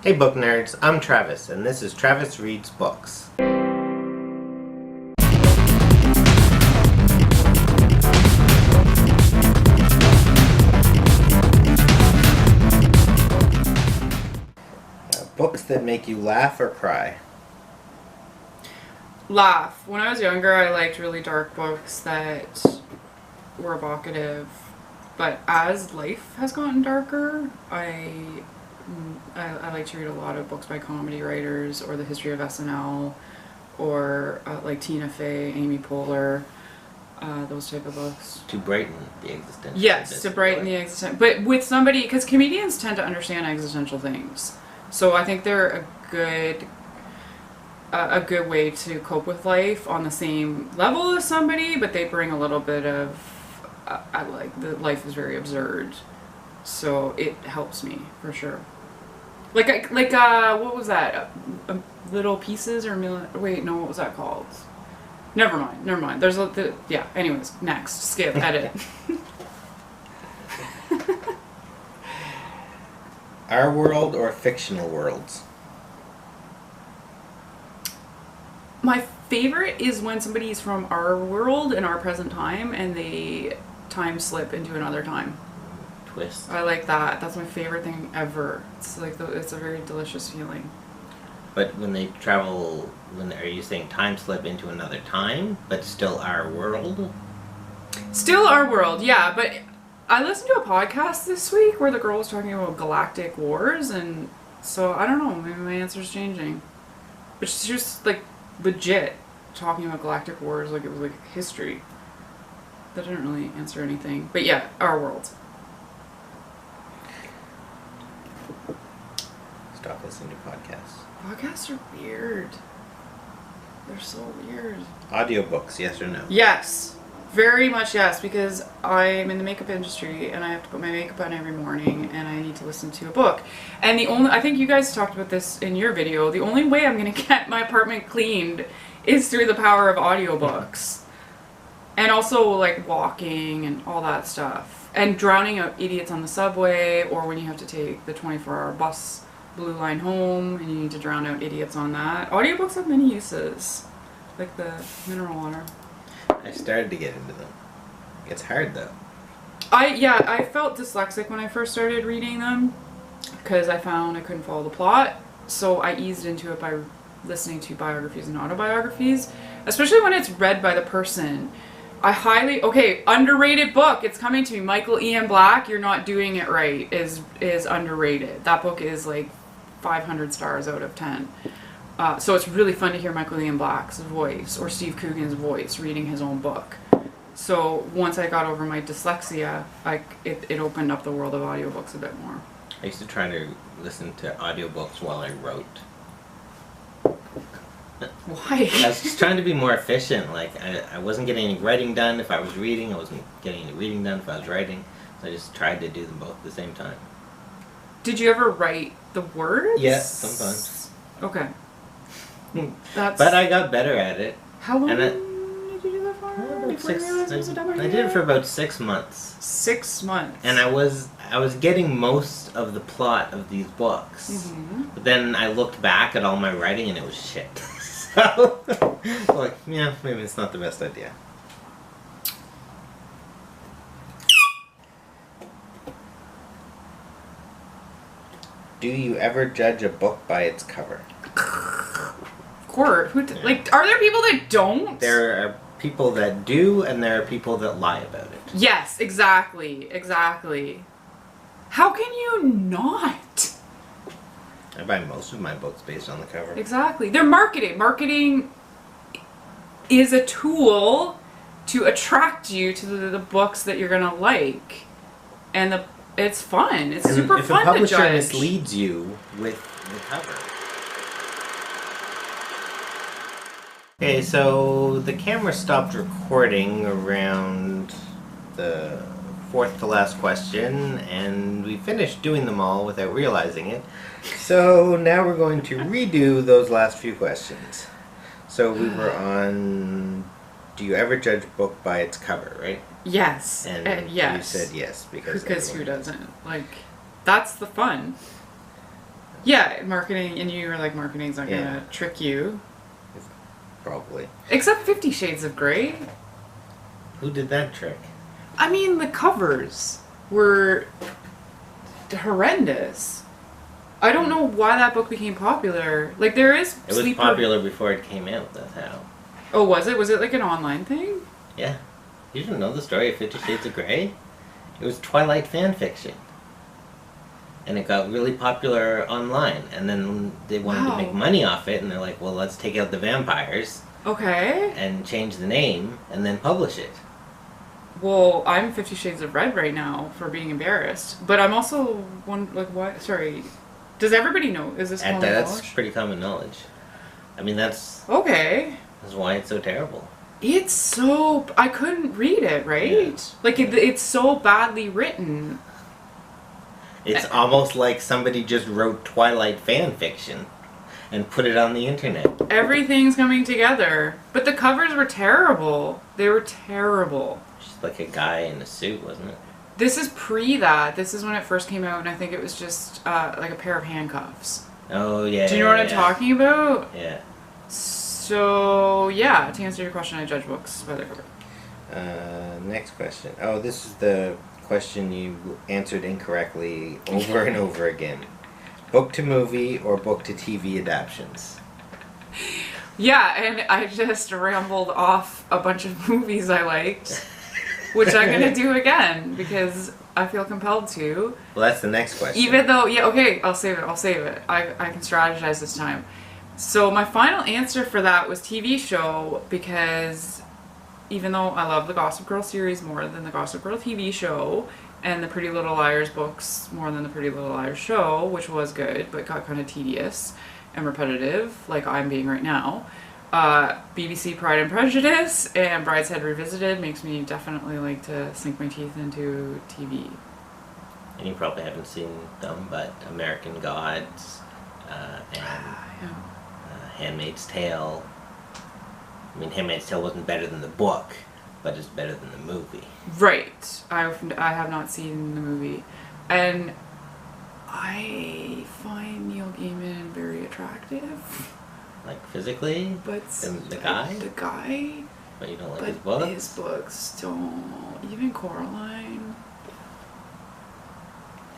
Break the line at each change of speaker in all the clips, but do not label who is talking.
Hey book nerds, I'm Travis, and this is Travis Reads Books. Books that make you laugh or cry.
Laugh. When I was younger, I liked really dark books that were evocative, but as life has gotten darker, I like to read a lot of books by comedy writers, or the history of SNL, or like Tina Fey, Amy Poehler, those type of books.
To brighten the existential.
Yes, to brighten the existential. But with somebody, because comedians tend to understand existential things, so I think they're a good way to cope with life on the same level as somebody, but they bring a little bit of I like the life is very absurd, so it helps me for sure. Like what was that? Little Pieces or wait, no, what was that called? Never mind. There's yeah. Anyways, next, skip, edit.
Our world or fictional worlds?
My favorite is when somebody's from our world in our present time and they time slip into another time.
Twist.
I like that. That's my favorite thing ever. It's like it's a very delicious feeling.
But when they travel, are you saying time slip into another time, but still our world?
Still our world, yeah. But I listened to a podcast this week where the girl was talking about galactic wars, and so I don't know. Maybe my answer's changing. But she was like legit talking about galactic wars like it was like history. That didn't really answer anything. But yeah, our world.
Stop listening to podcasts.
Podcasts are weird. They're so weird.
Audiobooks, yes or no?
Yes. Very much yes, because I'm in the makeup industry and I have to put my makeup on every morning and I need to listen to a book. And I think you guys talked about this in your video, the only way I'm going to get my apartment cleaned is through the power of audiobooks. And also like walking and all that stuff. And drowning out idiots on the subway, or when you have to take the 24-hour bus blue line home and you need to drown out idiots on that. Audiobooks have many uses, like the mineral water.
I started to get into them. It's hard though.
I felt dyslexic when I first started reading them because I found I couldn't follow the plot. So I eased into it by listening to biographies and autobiographies, especially when it's read by the person. Underrated book. It's coming to me. Michael Ian Black, You're Not Doing It Right is underrated. That book is like 500 stars out of 10. So it's really fun to hear Michael Ian Black's voice or Steve Coogan's voice reading his own book. So once I got over my dyslexia, it opened up the world of audiobooks a bit more.
I used to try to listen to audiobooks while I wrote.
Why?
I was just trying to be more efficient. Like, I wasn't getting any writing done if I was reading. I wasn't getting any reading done if I was writing. So I just tried to do them both at the same time.
Did you ever write the words?
Yeah, sometimes.
Okay.
But I got better at it.
How long did you do that for?
I did it for about 6 months.
6 months.
And I was getting most of the plot of these books.
Mm-hmm.
But then I looked back at all my writing and it was shit. So, like, yeah, maybe it's not the best idea. Do you ever judge a book by its cover?
Of course. Are there people that don't?
There are people that do, and there are people that lie about it.
Yes, exactly. How can you not?
I buy most of my books based on the cover.
Exactly. They're marketing. Marketing is a tool to attract you to the books that you're going to like. And it's fun. It's super fun to judge.
If a publisher misleads you with the cover. Okay, so the camera stopped recording around the fourth to last question, and we finished doing them all without realizing it. So now we're going to redo those last few questions. So we were on, do you ever judge a book by its cover, right?
Yes.
And
yes.
you said yes. Because
who doesn't? Like, that's the fun. Yeah, marketing, and you were like, marketing's not
Yeah.
gonna trick you.
Probably.
Except 50 Shades of Grey.
Who did that trick?
I mean, the covers were horrendous. I don't know why that book became popular. Like, there is
It was popular before it came out, that's how.
Oh, was it? Was it like an online thing?
Yeah. You didn't know the story of 50 Shades of Grey? It was Twilight fan fiction. And it got really popular online. And then they wanted to make money off it, and they're like, well, let's take out the vampires.
Okay.
And change the name, and then publish it.
Well, I'm 50 Shades of Red right now for being embarrassed. But I'm also what? Sorry. Does everybody know? Is this common
That's
knowledge?
pretty common knowledge. I mean, that's
Okay.
why it's so terrible.
It's so... I couldn't read it, right?
Yeah.
Like, it's so badly written.
It's almost like somebody just wrote Twilight fan fiction and put it on the internet.
Everything's coming together. But the covers were terrible. They were terrible.
Just like a guy in a suit, wasn't it?
This is pre that. This is when it first came out, and I think it was just like a pair of handcuffs.
Oh, yeah.
Do you know what I'm talking about?
Yeah.
So, yeah, to answer your question, I judge books by their cover.
Next question. Oh, this is the question you answered incorrectly over and over again. Book to movie or book to TV adaptions?
Yeah, and I just rambled off a bunch of movies I liked, which I'm going to do again because I feel compelled to.
Well, that's the next question.
Even though, yeah, okay, I'll save it. I can strategize this time. So my final answer for that was TV show, because even though I love the Gossip Girl series more than the Gossip Girl TV show, and the Pretty Little Liars books more than the Pretty Little Liars show, which was good but got kind of tedious and repetitive, like I'm being right now, BBC Pride and Prejudice and Brideshead Revisited makes me definitely like to sink my teeth into TV.
And you probably haven't seen them, but American Gods and Handmaid's Tale. I mean, Handmaid's Tale wasn't better than the book, but it's better than the movie.
Right. I have not seen the movie. And I find Neil Gaiman very attractive.
Like, physically?
But
the guy?
The guy.
But you don't like
But
his books?
his books don't. Even Coraline.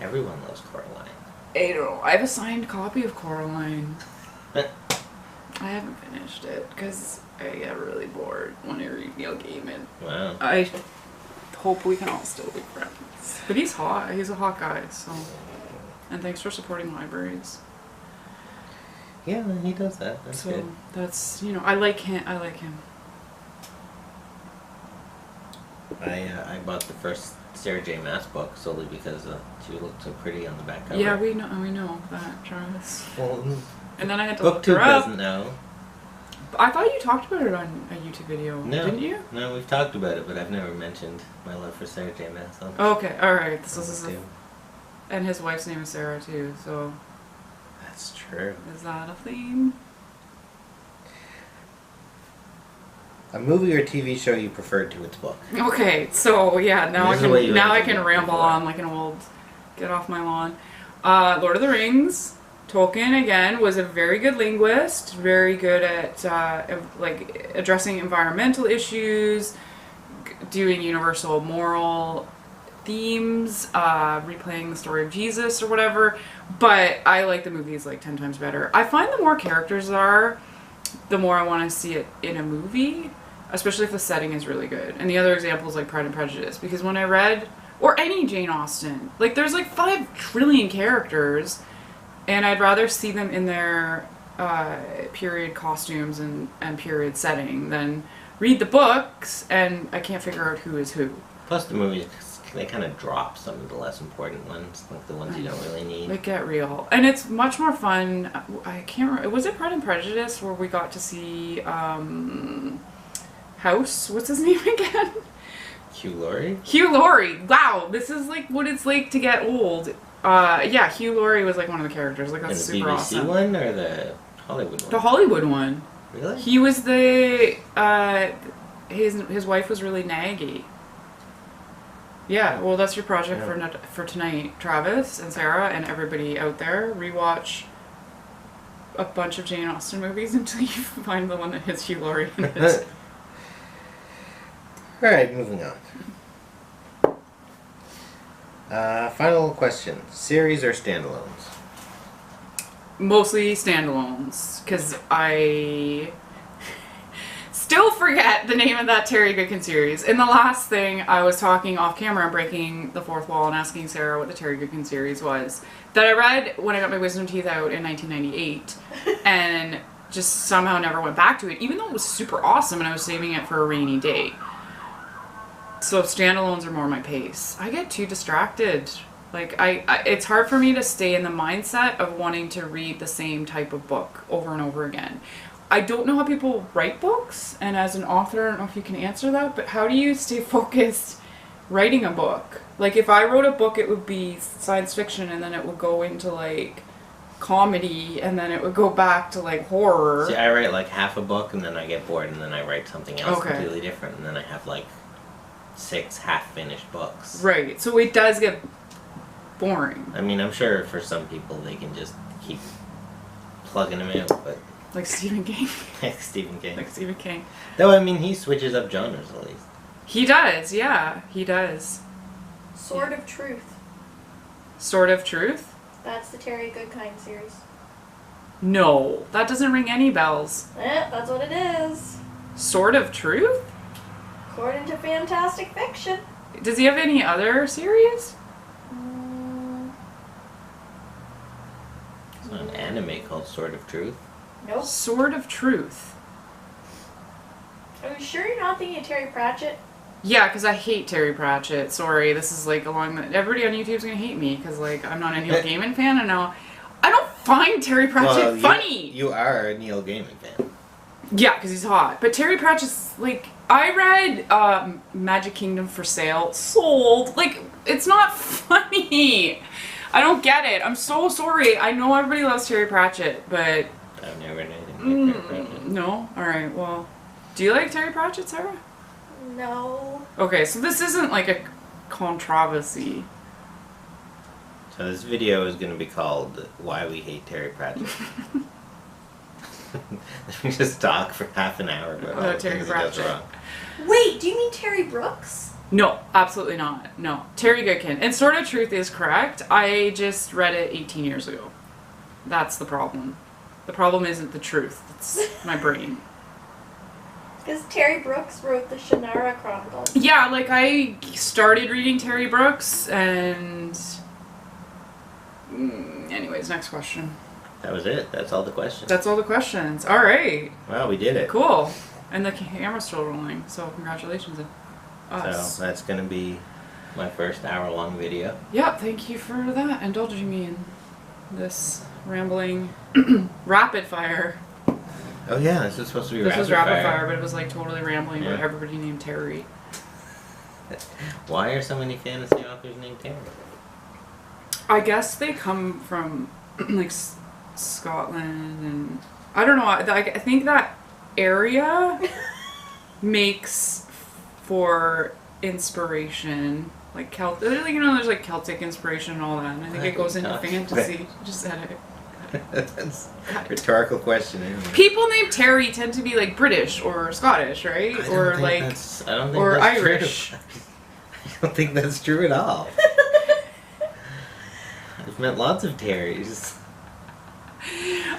Everyone loves Coraline.
I don't know. I have a signed copy of Coraline. I haven't finished it because I get really bored when I read Neil Gaiman.
Wow.
I hope we can all still be friends. But he's hot. He's a hot guy, so... And thanks for supporting libraries.
Yeah, he does that. That's
so
good.
that's, you know, I like him.
I bought the first Sarah J. Maas book solely because she looked so pretty on the back cover.
Yeah, we know that, Travis.
Well,
And then I had to look her
BookTube
up.
doesn't know.
I thought you talked about it on a YouTube video,
No.
didn't you?
No, we've talked about it, but I've never mentioned my love for Sarah J. Maas.
Okay, alright. This is
BookTube.
and his wife's name is Sarah too, so
That's true.
is that a theme?
A movie or TV show you preferred to its book?
Okay, so yeah, now
This is what you
I
answered
can ramble
before.
on like an old get off my lawn. Lord of the Rings. Tolkien again was a very good linguist, very good at like addressing environmental issues, doing universal moral themes, replaying the story of Jesus or whatever. But I like the movies like 10 times better. I find the more characters there are, the more I want to see it in a movie, especially if the setting is really good. And the other example is like Pride and Prejudice, because when I read, or any Jane Austen, like there's like 5 trillion characters, and I'd rather see them in their period costumes and period setting than read the books and I can't figure out who is who.
Plus the movies, they kind of drop some of the less important ones, like the ones you don't really need.
Like, get real. And it's much more fun. I can't remember. Was it Pride and Prejudice where we got to see House? What's his name again?
Hugh Laurie?
Hugh Laurie. Wow, this is like what it's like to get old. Yeah, Hugh Laurie was like one of the characters. Like, that's
And the
super
BBC
awesome.
one or the Hollywood one?
The Hollywood one.
Really?
He was the his wife was really naggy. Yeah, well, that's your project for tonight, Travis and Sarah and everybody out there. Rewatch a bunch of Jane Austen movies until you find the one that has Hugh Laurie in it.
Alright, moving on. Final question. Series or standalones?
Mostly standalones, because I still forget the name of that Terry Goodkin series. In the last thing, I was talking off camera and breaking the fourth wall and asking Sarah what the Terry Goodkin series was. That I read when I got my wisdom teeth out in 1998, and just somehow never went back to it, even though it was super awesome and I was saving it for a rainy day. So standalones are more my pace. I get too distracted. Like, it's hard for me to stay in the mindset of wanting to read the same type of book over and over again. I don't know how people write books, and as an author, I don't know if you can answer that, but how do you stay focused writing a book? Like, if I wrote a book, it would be science fiction, and then it would go into, like, comedy, and then it would go back to, like, horror.
See, I write, like, half a book, and then I get bored, and then I write something else completely different, and then I have, like, 6 half-finished books.
Right, so it does get boring.
I mean, I'm sure for some people they can just keep plugging them out, but...
Like Stephen King.
Like Stephen King.
Like Stephen King.
Though, I mean, he switches up genres at least.
He does, yeah. He does.
Sword of Truth.
Sword of Truth?
That's the Terry Goodkind series.
No, that doesn't ring any bells.
That's what it is.
Sword of Truth?
According to Fantastic Fiction.
Does he have any other series?
There's an anime called Sword of Truth.
Nope.
Sword of Truth.
Are you sure you're not thinking of Terry Pratchett?
Yeah, because I hate Terry Pratchett. Sorry, this is like along the... Everybody on YouTube's going to hate me because, like, I'm not a Neil Gaiman fan, and now I don't find Terry Pratchett funny.
You are a Neil Gaiman fan.
Yeah, because he's hot. But Terry Pratchett's, like... I read Magic Kingdom for Sale. Sold. Like, it's not funny. I don't get it. I'm so sorry. I know everybody loves Terry Pratchett, but...
I've never read anything like Terry Pratchett.
No? Alright, well... Do you like Terry Pratchett, Sarah?
No.
Okay, so this isn't like a controversy.
So this video is going to be called Why We Hate Terry Pratchett. Let me just talk for half an hour about all the
Terry
things he does
Pratchett.
wrong.
Wait, do you mean Terry Brooks?
No, absolutely not. No. Terry Goodkin. And Sword of Truth is correct. I just read it 18 years ago. That's the problem. The problem isn't the truth. It's my brain.
Because Terry Brooks wrote the Shannara Chronicles.
Yeah, like I started reading Terry Brooks and... Anyways, next question.
That was it. That's all the questions.
That's all the questions. All right.
Well, we did it.
Cool. And the camera's still rolling, so congratulations on us.
So that's going to be my first hour-long video.
Yeah, thank you for that, indulging me in this rambling rapid fire.
Oh yeah, this is supposed to be
This
rapid
was rapid
fire.
fire, but it was like totally rambling about
Yeah.
everybody named Terry.
Why are so many fantasy authors named Terry?
I guess they come from like Scotland, and I don't know. I think that area makes for inspiration, like there's like Celtic inspiration and all that, and I think it goes into fantasy. Just said it.
That's a rhetorical question. Anyway.
People named Terry tend to be like British or Scottish, right? Or like
I don't think
or
that's
Irish.
True. I don't think that's true at all. I've met lots of Terrys.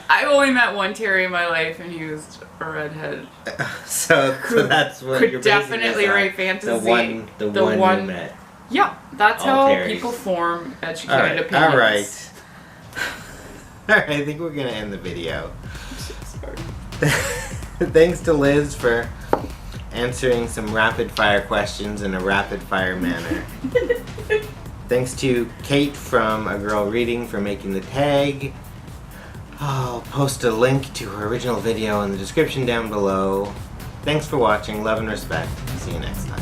I've only met one Terry in my life, and he was a redhead.
So that's what
Could
you're basing
definitely
this on.
write fantasy.
The one you met.
Yeah, that's
All
how
Terrys.
people form educated opinions.
All right. Alright, I think we're going to end the video.
Sorry.
Thanks to Liz for answering some rapid fire questions in a rapid fire manner. Thanks to Kate from A Girl Reading for making the tag. I'll post a link to her original video in the description down below. Thanks for watching. Love and respect. See you next time.